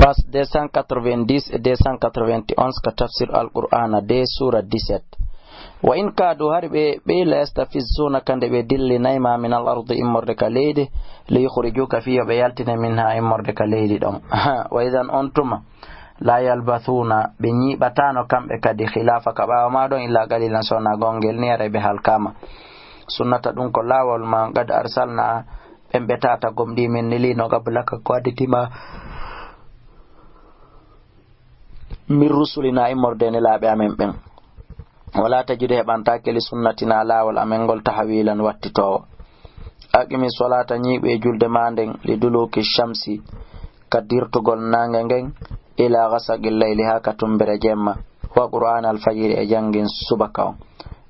passe 290 et 291 ka tafsir al-Qur'ana de sura 17. wa in kaadu har ɓe la yastafizuna kande ɓe dillinayma min al ardi immorde ka leydi li yukhrijuka fiha ɓe yaltina minha immorde ka leydi ɗon wa idan on tuma la yalbathuna ɓe ñiɓatano kamɓe kadi khilafa ka ɓawa ma ɗon illa qalilan sona gongel ni ara ɓe halkama sunnata ɗum ko lawol ma qad arsalna ɓen ɓe tata gomɗi min nilino qablaka ko additima min rusulina immorde ni laaɓe amen ɓen wala tajidu heɓantake li sunnatina lawol amen ngol tahwilan wattitowo aqimi solata ñiiɓe julde ma nden li duluki shamsi ka dirtugol nange ngen ila ghasaqi leyli ha ka tumbere jemma wa qur'an alfajiri e jangin subaka on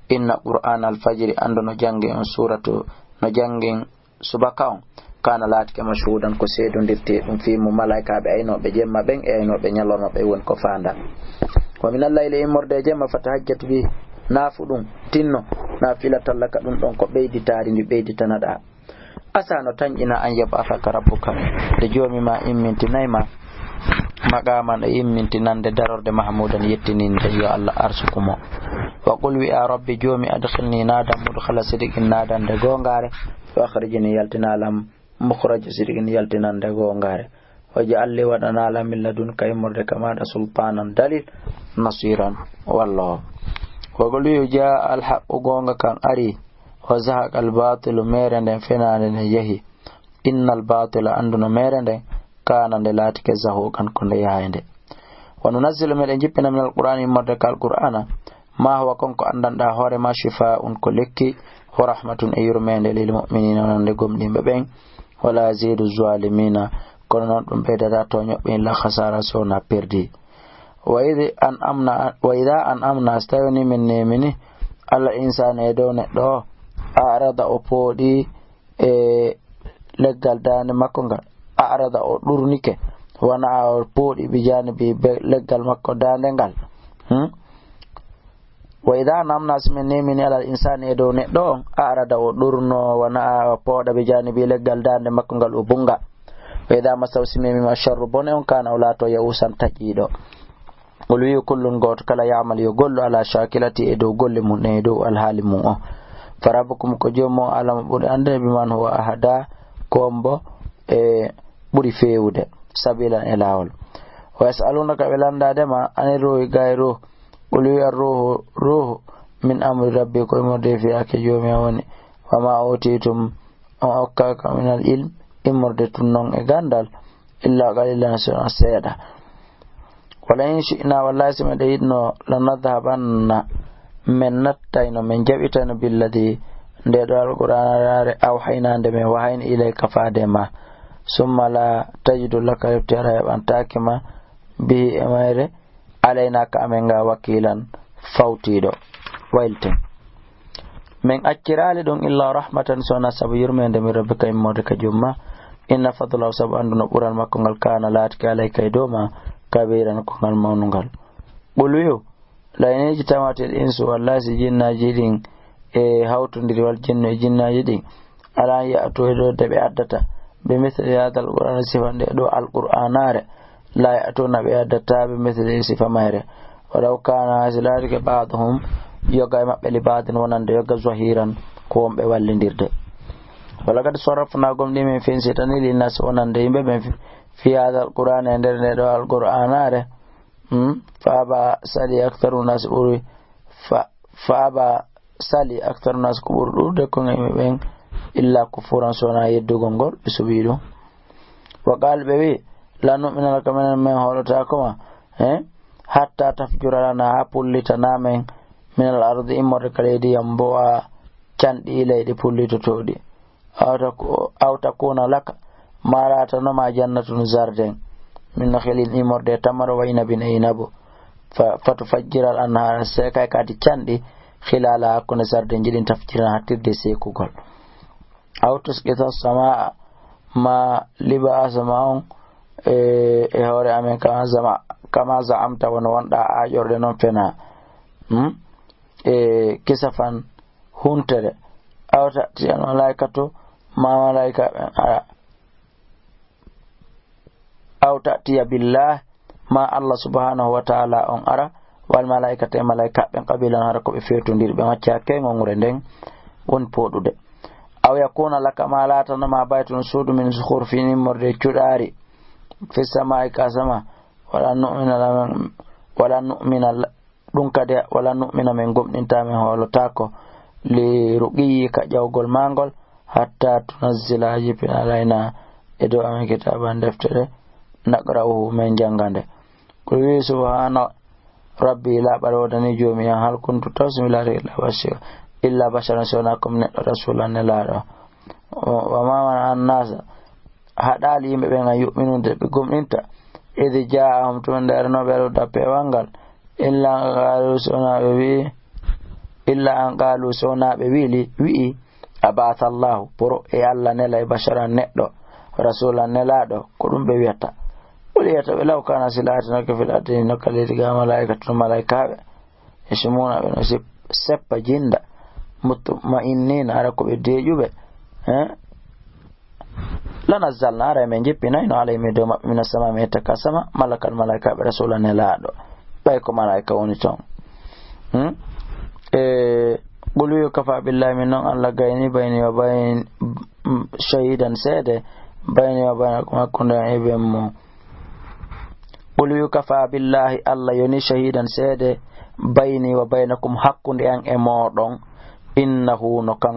inna qur'an alfajiri ando no jangi on suratu no jangin subaka on kana laatike mashhudan ko seedondirte ɗum fimu malaikaɓe aynoɓe jemma ɓen e aynoɓe ñalornoɓe woni ko fanda wa min allayli immorde jemma fatahajjat bi naafu ɗum tinno na filatalla ka ɗum ɗon ko ɓeyditari ndi ɓeyditanaɗa asano tañƴina an yab'athaka rabbuka de joomi ma immintinayma maqaman e immintinande darorde mahmudan yettininde yo Allah arsukumo wa qul wi'a rabbi joomi adkhilni nadam mudkhala sidiqin nadande gongare wa akhrijni yaltinalam mukhraja sidiqin yaltinande gongare waj'alni waɗanala min ladunka immorde kamaɗa sultanan dalil nasiran wallahu wa qul jaa al haqqu gonga kan ari wa zahaqa al batilu mere nden fenande nde yehi innal batila anduno mere nden kana nde laatike zahuqan ko nde yahayde wa nunazzilu meɗen jippina min alqur'ani immorde ka alqur'ana ma huwa konko andanɗa hoore ma shifa'un ko lekki wa rahmatun e yurmede lil mu'minina onande gomɗimɓe ɓen wala yazidu zalimina kono noon ɗum ɓeydata to ñoɓɓe illa khasara sowna perdi wa ida an amna so tawini min nemini allah insana e dow neɗɗo o arada o pooɗi e leggal dande makko ngal arada o ɗurnike wona o pooɗi bijanibi leggal makko dande ngal wa ida an amna so min nemini alal insani e dow neɗɗo on arada o ɗurno wona o pooɗa bijanibi leggal dande makko ngal o bunga wa ida masaw simimima sharru bone on kana o laato yawusan taƴƴiɗo ol wi kullun goto kala yamal yo gollo ala shakilati e dow golle mum e dow alhaali mum o fa rabbukum ko jommo alama ɓuri ande biman huwa ahada kombo e ɓuri fewude sabilan e lawol wa yasalunaka ɓe landadema ani ruhi gay ruh ol wi ar ruhu min amri rabbi koye morde fiyake joomi a woni wama otitum on okkaka min al ilm immorde tun non e gandal illa qalilan sona seeɗa wala in shi'na wallahi si meɗe yiɗno lanadhabanna min nattayno min jaɓitano billadi nde ɗo alqur'anare awhaynande min wahayni ilayka faade ma summa la tajidu laka hefti ara heɓantaki ma bihi e mayre alaynaka amen nga wakilan fawtiɗo waylten min accirali ɗum illa rahmatan sona sabu yurmede min rabbika immode ka jumma inna fadlahu sabu anduno ɓural makko ngal kana laatike alayka e dow ma kabiran ko ngal mawnugal ɓolwiyo layneji tamatel insu wallahi si jinnaji ɗin e hawtodiri wal jinno e jinnaji ɗin ala ya'tu e ɗo de ɓe addata ɓe mithli hada alqur'ana sifande ɗo alqur'anare la ya'tuna ɓe addata ɓe mithli sifa mayre walaw kana si laatike ba'dhum yoga e maɓɓe li ba'din wonande yoga zahiran ko wonɓe wallidirde wala kadi sarrafna gomɗi min finsi tani linnas wonande yimɓe ɓen fi hada alqur'ana e nder nde ɗo alqur'anare faaba sali aktaru nas ɓuri faaba sali aktaru nas ko ɓuri ɗurde ko yimɓe ɓen illa kufuran sona yeddugol ngol ɓe suɓi ɗum wa qal ɓe wi la nu'mina laka minen min hoɗotakoma hatta tafjura lana ha pullitana men min al ardi immorde ka leydi yambo a canɗi leyɗi pullitotoɗi aw takuna laka maratanoma jannatun jardin min nakhilin immorde tamaro wa inabin e inabu fatufajjira al anhara se kay kadi canɗi khilala hakkunde jardin jiɗin tafjiran hattirde sekugol aw tusqita samaa ma liba asama on e hoore amen kama za'amta wona wonɗa aƴorde noon fena e kisafan huntere awta ti an malaika to ma malaika ɓen ara aw ta'tiya billah ma Allah subhanahu wa ta'ala on ara wal malaikata malaika ben qabilan har ko be fetondir be macca ke ngongure den won podude aw yakuna laka ma la tanama baytun sudu min zukhurfin morde cudari fi samai kasama wala nu'mina dun kade wala nu'mina men gomdinta men holotako li ruqi ka jawgol mangol hatta tunazzila jibin alaina edo amen kitaban deftere naqra'uhu men jangande kul subhana rabbi la barodani jomi hal kuntu tasmila ila bashir illa basharan sunakum ne rasulan la wa ma annas hadali yimbe be yu'minun de gomninta idh ja'ahum tundarno bero dape wangal illa an qalu sona be wi abatha Allah poro e Allah ne lay basharan neddo rasulan ne laado ko dum be wiata uliyata be law kana silati no fil adini no kaliti ga malaikatu malaikabe ismuna be no seppa jinda mutma'innin ara ko be dejube lanazzalna ara men jippina ino alay me do min sama me takasama malakal malaikabe rasulan ne laado bay ko malaika woni ton bulu kafa billahi min non Allah gayni bayni wa bayn shahidan sede bayni wa baynakum kunna ibem bulu kafa billahi Allah yoni shahidan sede bayni wa baynakum haqqun an e modon innahu no kan